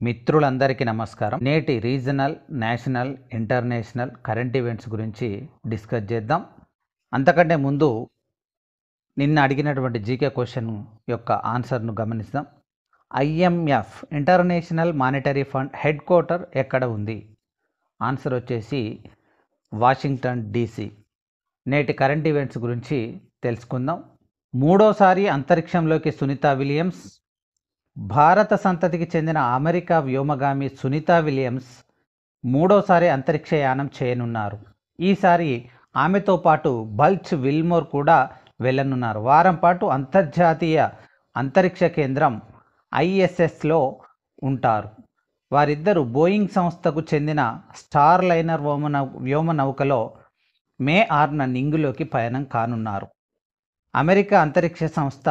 మిత్రులందరికీ నమస్కారం. నేటి regional, national, international current events గురించి డిస్కస్ చేద్దాం. అంతకంటే ముందు నిన్న అడిగినటువంటి జీకే క్వశ్చన్ యొక్క ఆన్సర్ను గమనిద్దాం. IMF international monetary fund head quarter ఎక్కడ ఉంది? ఆన్సర్ వచ్చేసి వాషింగ్టన్ DC. నేటి కరెంట్ ఈవెంట్స్ గురించి తెలుసుకుందాం. మూడోసారి అంతరిక్షంలోకి సునీత విలియమ్స్. భారత సంతతికి చెందిన అమెరికా వ్యోమగామి సునీత విలియమ్స్ మూడోసారి అంతరిక్షయానం చేయనున్నారు. ఈసారి ఆమెతో పాటు బల్చ్ విల్మోర్ కూడా వెళ్ళనున్నారు. వారం పాటు అంతర్జాతీయ అంతరిక్ష కేంద్రం ISSలో ఉంటారు. వారిద్దరూ బోయింగ్ సంస్థకు చెందిన స్టార్ లైనర్ వ్యోమనౌకలో మే 6న నింగిలోకి పయనం కానున్నారు. అమెరికా అంతరిక్ష సంస్థ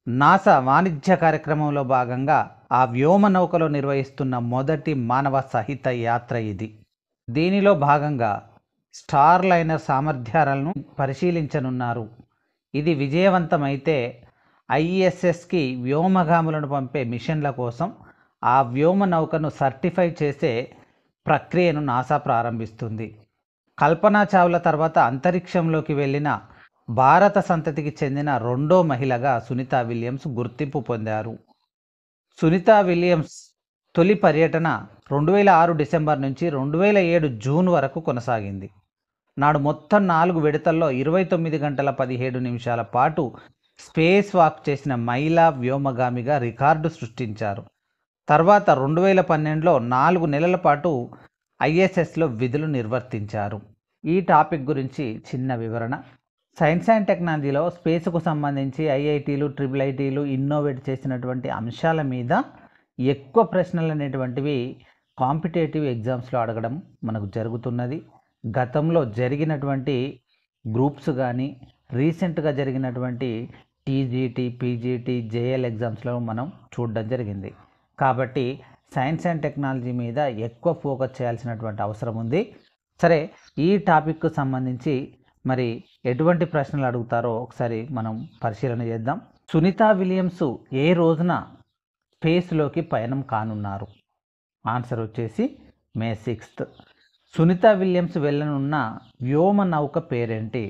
నాసా వాణిజ్య కార్యక్రమంలో భాగంగా ఆ వ్యోమనౌకలో నిర్వహిస్తున్న మొదటి మానవ సహిత యాత్ర ఇది. దీనిలో భాగంగా స్టార్ లైనర్ సామర్థ్యాలను పరిశీలించనున్నారు. ఇది విజయవంతమైతే ISSకి వ్యోమగాములను పంపే మిషన్ల కోసం ఆ వ్యోమనౌకను సర్టిఫై చేసే ప్రక్రియను నాసా ప్రారంభిస్తుంది. కల్పనా చావ్లా తర్వాత అంతరిక్షంలోకి వెళ్ళిన భారత సంతతికి చెందిన రెండో మహిళగా సునీత విలియమ్స్ గుర్తింపు పొందారు. సునీత విలియమ్స్ తొలి పర్యటన 2006 డిసెంబర్ నుంచి 2007 జూన్ వరకు కొనసాగింది. నాడు మొత్తం 4 విడతల్లో 29 గంటల 17 నిమిషాల పాటు స్పేస్ వాక్ చేసిన మహిళా వ్యోమగామిగా రికార్డు సృష్టించారు. తర్వాత 2012లో 4 నెలల పాటు ISSలో విధులు నిర్వర్తించారు. ఈ టాపిక్ గురించి చిన్న వివరణ. సైన్స్ అండ్ టెక్నాలజీలో స్పేస్కు సంబంధించి IITలు, IIITలు ఇన్నోవేట్ చేసినటువంటి అంశాల మీద ఎక్కువ ప్రశ్నలు అనేటువంటివి కాంపిటేటివ్ ఎగ్జామ్స్లో అడగడం మనకు జరుగుతున్నది. గతంలో జరిగినటువంటి గ్రూప్స్ కానీ రీసెంట్గా జరిగినటువంటి TGT, PGT, JL ఎగ్జామ్స్లో మనం చూడడం జరిగింది. కాబట్టి సైన్స్ అండ్ టెక్నాలజీ మీద ఎక్కువ ఫోకస్ చేయాల్సినటువంటి అవసరం ఉంది. సరే, ఈ టాపిక్కు సంబంధించి మరి ఎటువంటి ప్రశ్నలు అడుగుతారో ఒకసారి మనం పరిశీలన చేద్దాం. సునీత విలియమ్స్ ఏ రోజున స్పేస్లోకి పయనం కానున్నారు? ఆన్సర్ వచ్చేసి మే 6th. సునీత విలియమ్స్ వెళ్ళనున్న వ్యోమ నౌక పేరేంటి?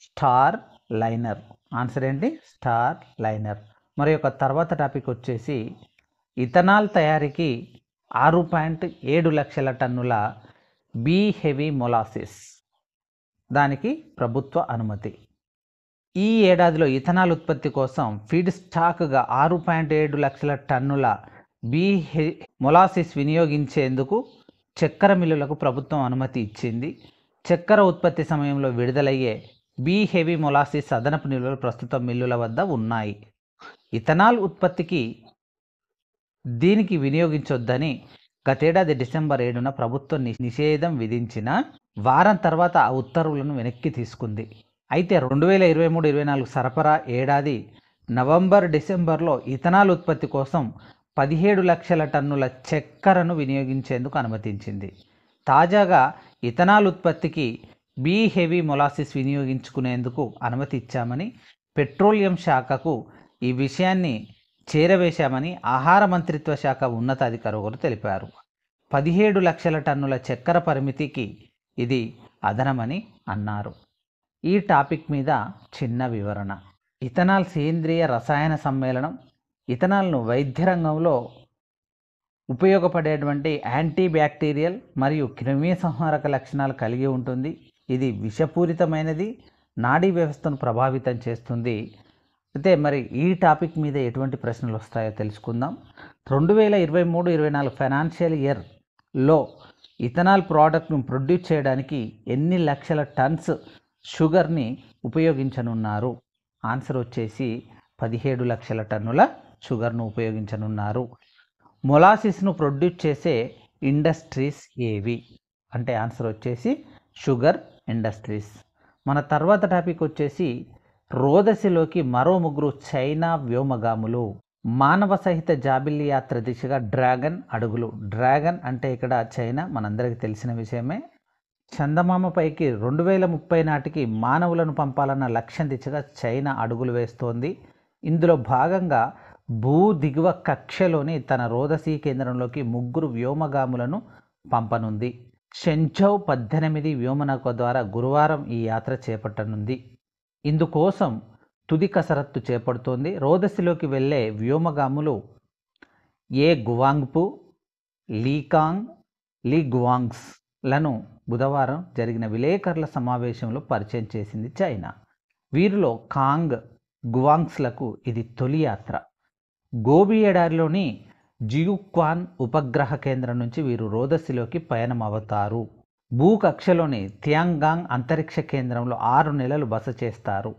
Star liner. ఆన్సర్ ఏంటి? Star liner. మరి యొక్క తర్వాత టాపిక్ వచ్చేసి ఇథనాల్ తయారీకి 6.7 లక్షల టన్నుల బీ హెవీ మొలాసిస్, దానికి ప్రభుత్వ అనుమతి. ఈ ఏడాదిలో ఇథనాల్ ఉత్పత్తి కోసం ఫీడ్ స్టాక్గా 6.7 లక్షల టన్నుల మొలాసిస్ వినియోగించేందుకు చక్కెర మిల్లులకు ప్రభుత్వం అనుమతి ఇచ్చింది. చక్కెర ఉత్పత్తి సమయంలో విడుదలయ్యే బీ హెవీ మొలాసిస్ అదనపు నిల్వలు ప్రస్తుతం మిల్లుల వద్ద ఉన్నాయి. ఇథనాల్ ఉత్పత్తికి దీనికి వినియోగించొద్దని గతేడాది డిసెంబర్ 7న ప్రభుత్వం నిషేధం విధించిన వారం తర్వాత ఆ ఉత్తర్వులను వెనక్కి తీసుకుంది. అయితే 2023-24 సరఫరా ఏడాది నవంబర్ డిసెంబర్లో ఇథనాల్ ఉత్పత్తి కోసం 17 లక్షల టన్నుల చక్కెరను వినియోగించేందుకు అనుమతించింది. తాజాగా ఇథనాల్ ఉత్పత్తికి బీ హెవీ మొలాసిస్ వినియోగించుకునేందుకు అనుమతి ఇచ్చామని పెట్రోలియం శాఖకు ఈ విషయాన్ని చేరవేశామని ఆహార మంత్రిత్వ శాఖ ఉన్నతాధికారి ఒకరు తెలిపారు. 17 లక్షల టన్నుల చక్కెర పరిమితికి ఇది అదనమని అన్నారు. ఈ టాపిక్ మీద చిన్న వివరణ. ఇథనాల్ సేంద్రియ రసాయన సమ్మేళనం ఇథనాల్ను వైద్య రంగంలో ఉపయోగపడేటువంటి యాంటీ బ్యాక్టీరియల్ మరియు క్రిమి సంహారక లక్షణాలు కలిగి ఉంటుంది. ఇది విషపూరితమైనది, నాడీ వ్యవస్థను ప్రభావితం చేస్తుంది. అయితే మరి ఈ టాపిక్ మీద ఎటువంటి ప్రశ్నలు వస్తాయో తెలుసుకుందాం. 2023-24 ఫైనాన్షియల్ ఇయర్లో ఇథనాల్ ప్రోడక్ట్ను ప్రొడ్యూస్ చేయడానికి ఎన్ని లక్షల టన్స్ షుగర్ని ఉపయోగించనున్నారు? ఆన్సర్ వచ్చేసి 17 లక్షల టన్నుల షుగర్ను ఉపయోగించనున్నారు. మొలాసిస్ను ప్రొడ్యూస్ చేసే ఇండస్ట్రీస్ ఏవి అంటే ఆన్సర్ వచ్చేసి షుగర్ ఇండస్ట్రీస్. మన తర్వాత టాపిక్ వచ్చేసి రోదసిలోకి మరో 3 చైనా వ్యోమగాములు. మానవ సహిత జాబిల్లి యాత్ర దిశగా డ్రాగన్ అడుగులు. డ్రాగన్ అంటే ఇక్కడ చైనా, మనందరికీ తెలిసిన విషయమే. చందమామపైకి 2030 నాటికి మానవులను పంపాలన్న లక్ష్యం దిశగా చైనా అడుగులు వేస్తోంది. ఇందులో భాగంగా భూ దిగువ కక్షలోని తన రోదసీ కేంద్రంలోకి 3 వ్యోమగాములను పంపనుంది. షెంఝౌ 18 వ్యోమనౌక ద్వారా గురువారం ఈ యాత్ర చేపట్టనుంది. ఇందుకోసం తుది కసరత్తు చేపడుతోంది. రోదసిలోకి వెళ్లే వ్యోమగాములు ఏ గువాంగ్పు, లీకాంగ్, లీగువాంగ్స్ లను బుధవారం జరిగిన విలేకరుల సమావేశంలో పరిచయం చేసింది చైనా. వీరిలో కాంగ్, గువాంగ్స్లకు ఇది తొలి యాత్ర. గోబీ ఎడారిలోని జియుక్వాన్ ఉపగ్రహ కేంద్రం నుంచి వీరు రోదసిలోకి పయనమవుతారు. భూకక్షలోని థియాంగాంగ్ అంతరిక్ష కేంద్రంలో 6 నెలలు బస చేస్తారు.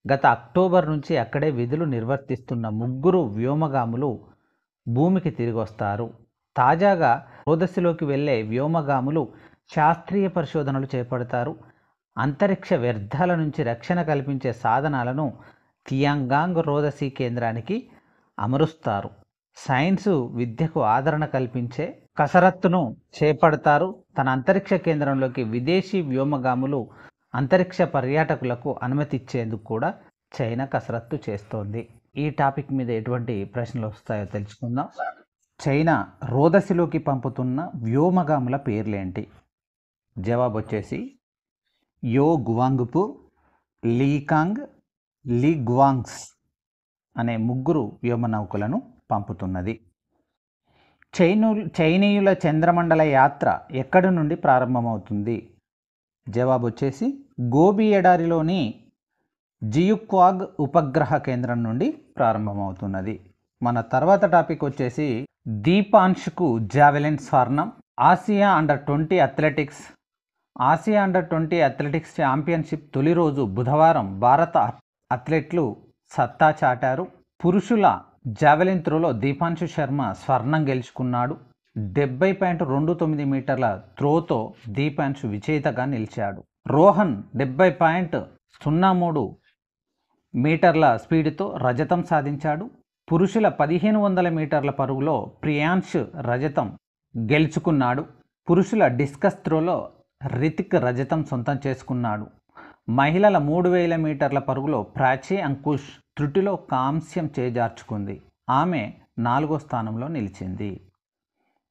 గత అక్టోబర్ నుంచి అక్కడే విధులు నిర్వర్తిస్తున్న 3 వ్యోమగాములు భూమికి తిరిగొస్తారు. తాజాగా రోదసిలోకి వెళ్లే వ్యోమగాములు శాస్త్రీయ పరిశోధనలు చేపడతారు. అంతరిక్ష వ్యర్థాల నుంచి రక్షణ కల్పించే సాధనాలను థియాంగాంగ్ రోదసీ కేంద్రానికి అమరుస్తారు. సైన్సు విద్యకు ఆదరణ కల్పించే కసరత్తును చేపడతారు. తన అంతరిక్ష కేంద్రంలోకి విదేశీ వ్యోమగాములు అంతరిక్ష పర్యాటకులకు అనుమతి ఇచ్చేందుకు కూడా చైనా కసరత్తు చేస్తోంది. ఈ టాపిక్ మీద ఎటువంటి ప్రశ్నలు వస్తాయో తెలుసుకుందాం. చైనా రోదసిలోకి పంపుతున్న వ్యోమగాముల పేర్లేంటి? జవాబు వచ్చేసి యో గువాంగ్పు, లీకాంగ్, లీగువాంగ్స్ అనే 3 వ్యోమనౌకలను పంపుతున్నది. చైనీయుల చంద్రమండల యాత్ర ఎక్కడి నుండి ప్రారంభమవుతుంది? జవాబు వచ్చేసి గోబీ ఎడారిలోని జియుక్వాగ్ ఉపగ్రహ కేంద్రం నుండి ప్రారంభమవుతున్నది. మన తర్వాత టాపిక్ వచ్చేసి దీపాన్షుకు జావెలిన్ స్వర్ణం. ఆసియా అండర్ 20 అథ్లెటిక్స్ ఛాంపియన్షిప్ తొలి రోజు బుధవారం భారత అథ్లెట్లు సత్తా చాటారు. పురుషుల జావెలిన్ త్రోలో దీపాన్షు శర్మ స్వర్ణం గెలుచుకున్నాడు. 70.29 మీటర్ల త్రోతో దీపాన్షు విజేతగా నిలిచాడు. రోహన్ 70.03 మీటర్ల స్పీడ్తో రజతం సాధించాడు. పురుషుల 1500 మీటర్ల పరుగులో ప్రియాంష్ రజతం గెలుచుకున్నాడు. పురుషుల డిస్కస్ త్రోలో రితిక్ రజతం సొంతం చేసుకున్నాడు. మహిళల 3000 మీటర్ల పరుగులో ప్రాచీ అంకుష్ త్రుటిలో కాంస్యం చేజార్చుకుంది. ఆమె 4వ స్థానంలో నిలిచింది.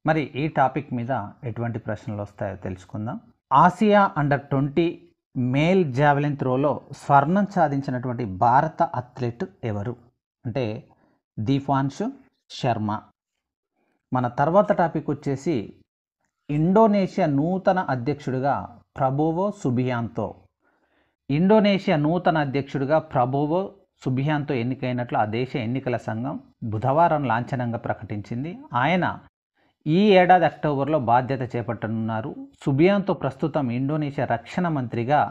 మరి ఈ టాపిక్ మీద ఎటువంటి ప్రశ్నలు వస్తాయో తెలుసుకుందాం. ఆసియా అండర్ 20 మేల్ జావెలిన్ త్రోలో స్వర్ణం సాధించినటువంటి భారత అథ్లెట్ ఎవరు అంటే దీపాన్షు శర్మ. మన తర్వాత టాపిక్ వచ్చేసి ఇండోనేషియా నూతన అధ్యక్షుడిగా ప్రబోవో సుబియాంతో. ఇండోనేషియా నూతన అధ్యక్షుడిగా ప్రబోవో సుబియాంతో ఎన్నికైనట్లు ఆ దేశ ఎన్నికల సంఘం బుధవారం లాంఛనంగా ప్రకటించింది. ఆయన ఈ ఏడాది అక్టోబర్లో బాధ్యత చేపట్టనున్నారు. సుబియాంతో ప్రస్తుతం ఇండోనేషియా రక్షణ మంత్రిగా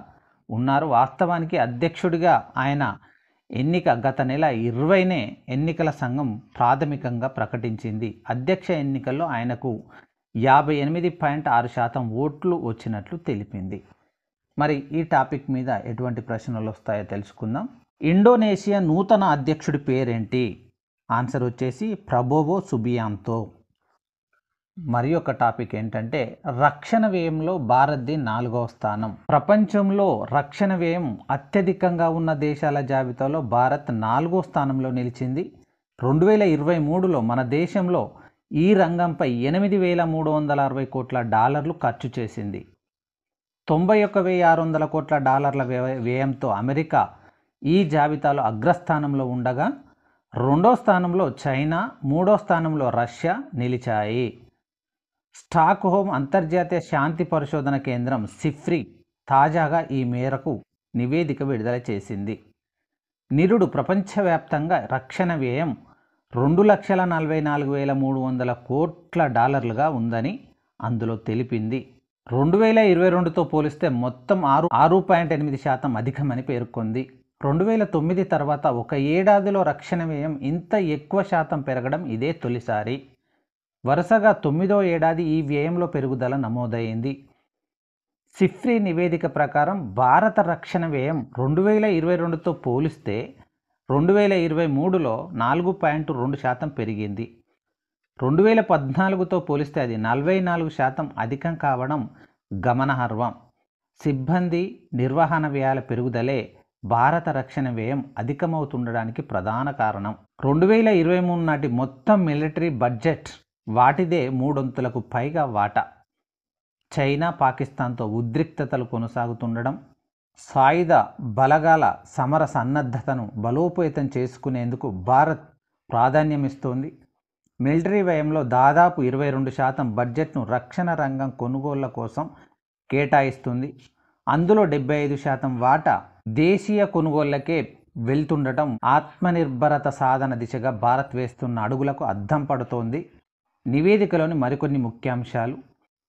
ఉన్నారు. వాస్తవానికి అధ్యక్షుడిగా ఆయన ఎన్నిక గత నెల 20నే ఎన్నికల సంఘం ప్రాథమికంగా ప్రకటించింది. అధ్యక్ష ఎన్నికల్లో ఆయనకు 58.6% ఓట్లు వచ్చినట్లు తెలిపింది. మరి ఈ టాపిక్ మీద ఎటువంటి ప్రశ్నలు వస్తాయో తెలుసుకుందాం. ఇండోనేషియా నూతన అధ్యక్షుడి పేరేంటి? ఆన్సర్ వచ్చేసి ప్రబోవో సుబియాంతో. మరి ఒక టాపిక్ ఏంటంటే రక్షణ వ్యయంలో భారత్ది 4వ స్థానం. ప్రపంచంలో రక్షణ వ్యయం అత్యధికంగా ఉన్న దేశాల జాబితాలో భారత్ 4వ స్థానంలో నిలిచింది. 2023లో మన దేశంలో ఈ రంగంపై $8,360 కోట్ల ఖర్చు చేసింది. $91,600 కోట్ల వ్యయంతో అమెరికా ఈ జాబితాలో అగ్రస్థానంలో ఉండగా 2వ స్థానంలో చైనా, 3వ స్థానంలో రష్యా నిలిచాయి. స్టాక్ హోమ్ అంతర్జాతీయ శాంతి పరిశోధన కేంద్రం సిఫ్రి తాజాగా ఈ మేరకు నివేదిక విడుదల చేసింది. నిరుడు ప్రపంచవ్యాప్తంగా రక్షణ వ్యయం $2,44,300 కోట్ల ఉందని అందులో తెలిపింది. 2022తో పోలిస్తే మొత్తం 6.8% అధికమని పేర్కొంది. 2009 తర్వాత ఒక ఏడాదిలో రక్షణ వ్యయం ఇంత ఎక్కువ శాతం పెరగడం ఇదే తొలిసారి. వరుసగా 9వ ఏడాది ఈ వ్యయంలో పెరుగుదల నమోదైంది. సిఫ్రీ నివేదిక ప్రకారం భారత రక్షణ వ్యయం 2022తో పోలిస్తే 2023లో 4.2% పెరిగింది. 2014తో పోలిస్తే అది 44% అధికం కావడం గమనార్హం. సిబ్బంది నిర్వహణ వ్యయాల పెరుగుదలే భారత రక్షణ వ్యయం అధికమవుతుండడానికి ప్రధాన కారణం. 2023 నాటి మొత్తం మిలిటరీ బడ్జెట్ వాటిదే 3/3కు పైగా వాటా. చైనా పాకిస్తాన్తో ఉద్రిక్తతలు కొనసాగుతుండడం, సాయుధ బలగాల సమర సన్నద్ధతను బలోపేతం చేసుకునేందుకు భారత్ ప్రాధాన్యమిస్తోంది. మిలిటరీ వ్యయంలో దాదాపు 22% బడ్జెట్ను రక్షణ రంగం కొనుగోళ్ల కోసం కేటాయిస్తుంది. అందులో 75% వాటా దేశీయ కొనుగోళ్లకే వెళ్తుండటం ఆత్మనిర్భరత సాధన దిశగా భారత్ వేస్తున్న అడుగులకు అద్దం పడుతోంది. నివేదికలోని మరికొన్ని ముఖ్యాంశాలు: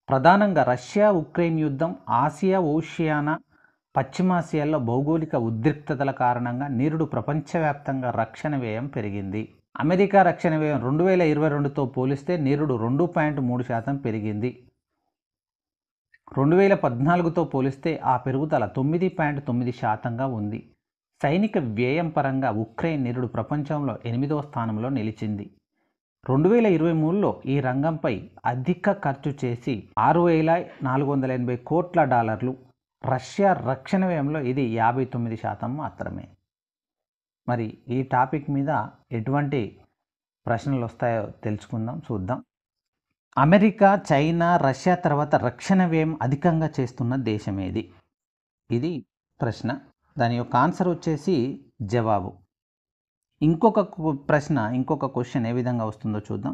ప్రధానంగా రష్యా ఉక్రెయిన్ యుద్ధం, ఆసియా ఓషియానా, పశ్చిమాసియాల్లో భౌగోళిక ఉద్రిక్తతల కారణంగా నిరుడు ప్రపంచవ్యాప్తంగా రక్షణ వ్యయం పెరిగింది. అమెరికా రక్షణ వ్యయం 2022తో పోలిస్తే నిరుడు 2.3% పెరిగింది. 2014తో పోలిస్తే ఆ పెరుగుదల 9.9%గా ఉంది. సైనిక వ్యయం పరంగా ఉక్రెయిన్ నిరుడు ప్రపంచంలో 8వ స్థానంలో నిలిచింది. 2023లో ఈ రంగంపై అధిక ఖర్చు చేసి $6,480 కోట్ల. రష్యా రక్షణ వ్యయంలో ఇది 59% మాత్రమే. మరి ఈ టాపిక్ మీద ఎటువంటి ప్రశ్నలు వస్తాయో చూద్దాం. అమెరికా, చైనా, రష్యా తర్వాత రక్షణ వ్యయం అధికంగా చేస్తున్న దేశం ఏది? ఇది ప్రశ్న. దాని యొక్క ఆన్సర్ వచ్చేసి జవాబు. ఇంకొక క్వశ్చన్ ఏ విధంగా వస్తుందో చూద్దాం.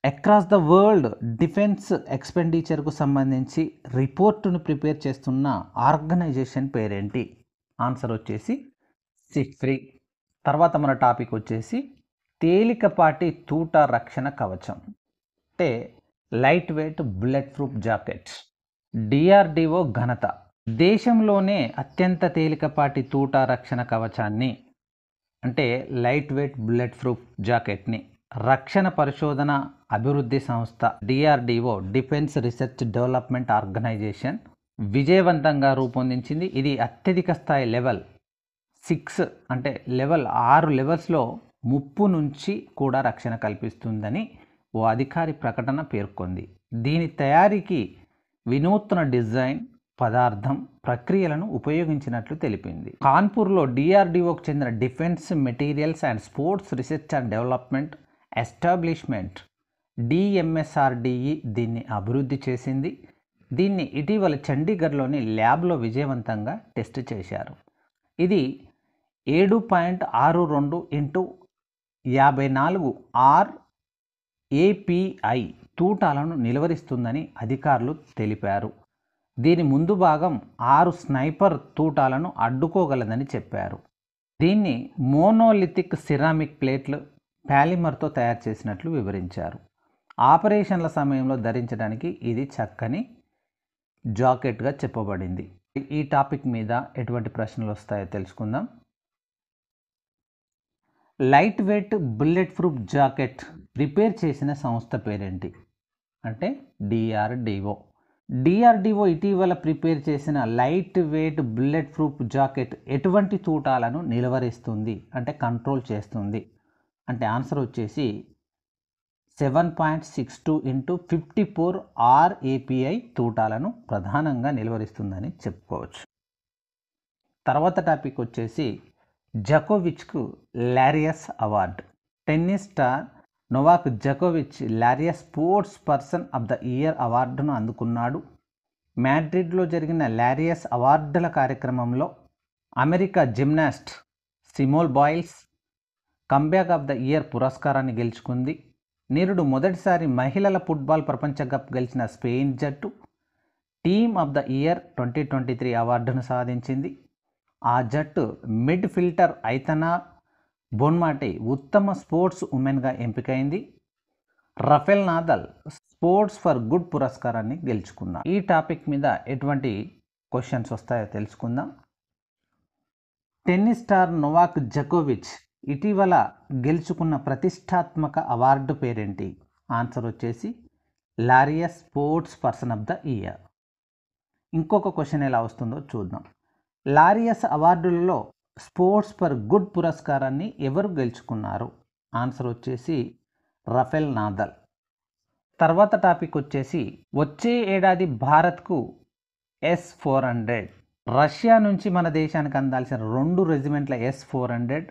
అక్రాస్ ద వరల్డ్ డిఫెన్స్ ఎక్స్పెండిచర్కు సంబంధించి రిపోర్టును ప్రిపేర్ చేస్తున్న ఆర్గనైజేషన్ పేరేంటి? ఆన్సర్ వచ్చేసి సిఫ్రీ. తర్వాత మన టాపిక్ వచ్చేసి తేలికపాటి తూట రక్షణ కవచం, అంటే light weight bullet proof jacket. DRDO ఘనత. దేశంలోనే అత్యంత తేలికపాటి తూట రక్షణ కవచాన్ని, అంటే లైట్ వెయిట్ బుల్లెట్ ప్రూఫ్ జాకెట్ని రక్షణ పరిశోధన అభివృద్ధి సంస్థ DRDO, defence research development organisation విజయవంతంగా రూపొందించింది. ఇది అత్యధిక స్థాయి లెవెల్ 6, అంటే లెవెల్ 6 లెవెల్స్లో ముప్పు నుంచి కూడా రక్షణ కల్పిస్తుందని ఓ అధికారి ప్రకటన పేర్కొంది. దీని తయారీకి వినూత్న డిజైన్, పదార్థం, ప్రక్రియలను ఉపయోగించినట్లు తెలిపింది. కాన్పూర్లో డిఆర్డిఓకు చెందిన defence materials and sports research and development establishment DMSRDE దీన్ని అభివృద్ధి చేసింది. దీన్ని ఇటీవల చండీగఢ్లోని ల్యాబ్లో విజయవంతంగా టెస్ట్ చేశారు. ఇది 7.62 × 54 RAPI తూటాలను నిలువరిస్తుందని అధికారులు తెలిపారు. దీని ముందు భాగం 6 స్నైపర్ తూటాలను అడ్డుకోగలదని చెప్పారు. దీన్ని మోనోలిథిక్ సిరామిక్ ప్లేట్లు, పాలిమర్తో తయారు చేసినట్లు వివరించారు. ఆపరేషన్ల సమయంలో ధరించడానికి ఇది చక్కని జాకెట్గా చెప్పబడింది. ఈ టాపిక్ మీద ఎటువంటి ప్రశ్నలు వస్తాయో తెలుసుకుందాం. Light weight bullet proof jacket prepare చేసిన సంస్థ పేరేంటి? అంటే డిఆర్డిఓ. డిఆర్డిఓ ఇటీవల ప్రిపేర్ చేసిన light weight bullet proof jacket ఎటువంటి తూటాలను నిలువరిస్తుంది, అంటే కంట్రోల్ చేస్తుంది? అంటే ఆన్సర్ వచ్చేసి 7.62 × 54 RAPI తూటాలను ప్రధానంగా నిలువరిస్తుందని చెప్పుకోవచ్చు. తర్వాత టాపిక్ వచ్చేసి జకోవిచ్కు Laureus award. Tennis star Novak జకోవిచ్ Laureus sports person of the year అవార్డును అందుకున్నాడు. మాడ్రిడ్లో జరిగిన లారియస్ అవార్డుల కార్యక్రమంలో America gymnast Simone Biles comeback of the year పురస్కారాన్ని గెలుచుకుంది. నిరుడు మొదటిసారి మహిళల ఫుట్బాల్ ప్రపంచ కప్ గెలిచిన స్పెయిన్ జట్టు టీమ్ ఆఫ్ ద ఇయర్ 2023 అవార్డును సాధించింది. ఆ జట్టు మిడ్ ఫిల్టర్ ఐతనా బోన్మాటే ఉత్తమ స్పోర్ట్స్ ఉమెన్గా ఎంపికైంది. Rafael Nadal sports for good పురస్కారాన్ని గెలుచుకున్నారు. ఈ టాపిక్ మీద ఎటువంటి క్వశ్చన్స్ వస్తాయో తెలుసుకుందాం. టెన్నిస్ స్టార్ నోవాక్ జకోవిచ్ ఇటీవల గెలుచుకున్న ప్రతిష్టాత్మక అవార్డు పేరేంటి? ఆన్సర్ వచ్చేసి లారియస్ sports person of the year. ఇంకొక క్వశ్చన్ ఎలా వస్తుందో చూద్దాం. లారియస్ అవార్డులలో స్పోర్ట్స్ ఫర్ గుడ్ పురస్కారాన్ని ఎవరు గెలుచుకున్నారు? ఆన్సర్ వచ్చేసి రఫెల్ నాదల్. తర్వాత టాపిక్ వచ్చేసి వచ్చే ఏడాది భారత్కు S-400 రష్యా నుంచి మన దేశానికి అందాల్సిన 2 రెజిమెంట్ల S-400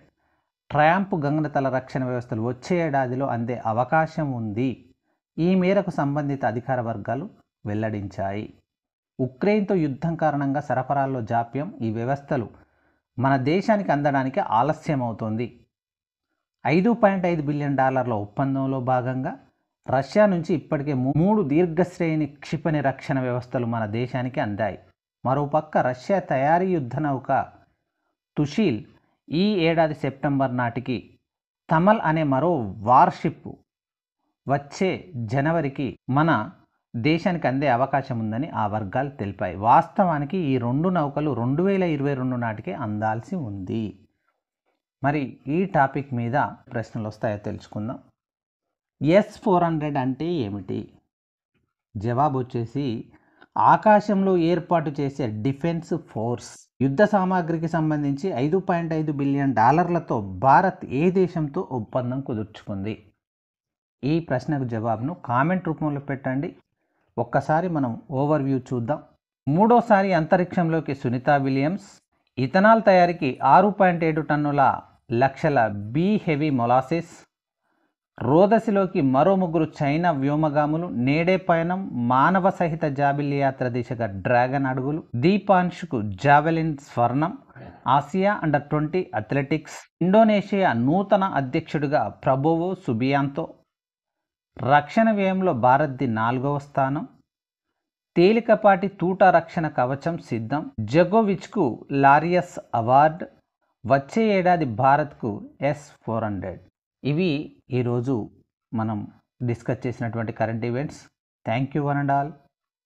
ట్రయాంప్ గగనతల రక్షణ వ్యవస్థలు వచ్చే ఏడాదిలో అందే అవకాశం ఉంది. ఈ మేరకు సంబంధిత అధికార వర్గాలు వెల్లడించాయి. ఉక్రెయిన్తో యుద్ధం కారణంగా సరఫరాల్లో జాప్యం, ఈ వ్యవస్థలు మన దేశానికి అందడానికి ఆలస్యం అవుతోంది. $5.5 బిలియన్ ఒప్పందంలో భాగంగా రష్యా నుంచి ఇప్పటికే 3 దీర్ఘశ్రేణి క్షిపణి రక్షణ వ్యవస్థలు మన దేశానికి అందాయి. మరోపక్క రష్యా తయారీ యుద్ధ నౌక తుషీల్ ఈ ఏడాది సెప్టెంబర్ నాటికి తమల్ అనే మరో వార్షిప్ వచ్చే జనవరికి మన దేశానికి అందే అవకాశం ఉందని ఆ వర్గాలు తెలిపాయి. వాస్తవానికి ఈ 2 నౌకలు 2022 నాటికే అందాల్సి ఉంది. మరి ఈ టాపిక్ మీద ప్రశ్నలు వస్తాయో తెలుసుకుందాం. S-400 అంటే ఏమిటి? జవాబు వచ్చేసి ఆకాశంలో ఏర్పాటు చేసే డిఫెన్స్ ఫోర్స్. యుద్ధ సామాగ్రికి సంబంధించి $5.5 బిలియన్ భారత్ ఏ దేశంతో ఒప్పందం కుదుర్చుకుంది? ఈ ప్రశ్నకు జవాబును కామెంట్ రూపంలో పెట్టండి. ఒక్కసారి మనం ఓవర్వ్యూ చూద్దాం. మూడోసారి అంతరిక్షంలోకి సునీతా విలియమ్స్. ఇథనాల్ తయారీకి 6.7 టన్నుల లక్షల బీ హెవీ మొలాసిస్. రోదసిలోకి మరో 3 చైనా వ్యోమగాములు. నేడే పయనం మానవ సహిత జాబిల్లి యాత్ర దిశగా డ్రాగన్ అడుగులు. దీపాన్షుకు జావెలిన్ స్వర్ణం. Asia under twenty athletics. ఇండోనేషియా నూతన అధ్యక్షుడిగా ప్రబోవో సుబియాంతో. రక్షణ వ్యయంలో భారత్ది 4వ స్థానం. తేలికపాటి తూట రక్షణ కవచం సిద్ధం. జోకోవిచ్కు లారియస్ అవార్డ్. వచ్చే ఏడాది భారత్కు S-400. ఇవి ఈరోజు మనం డిస్కస్ చేసినటువంటి current events. Thank you one and all.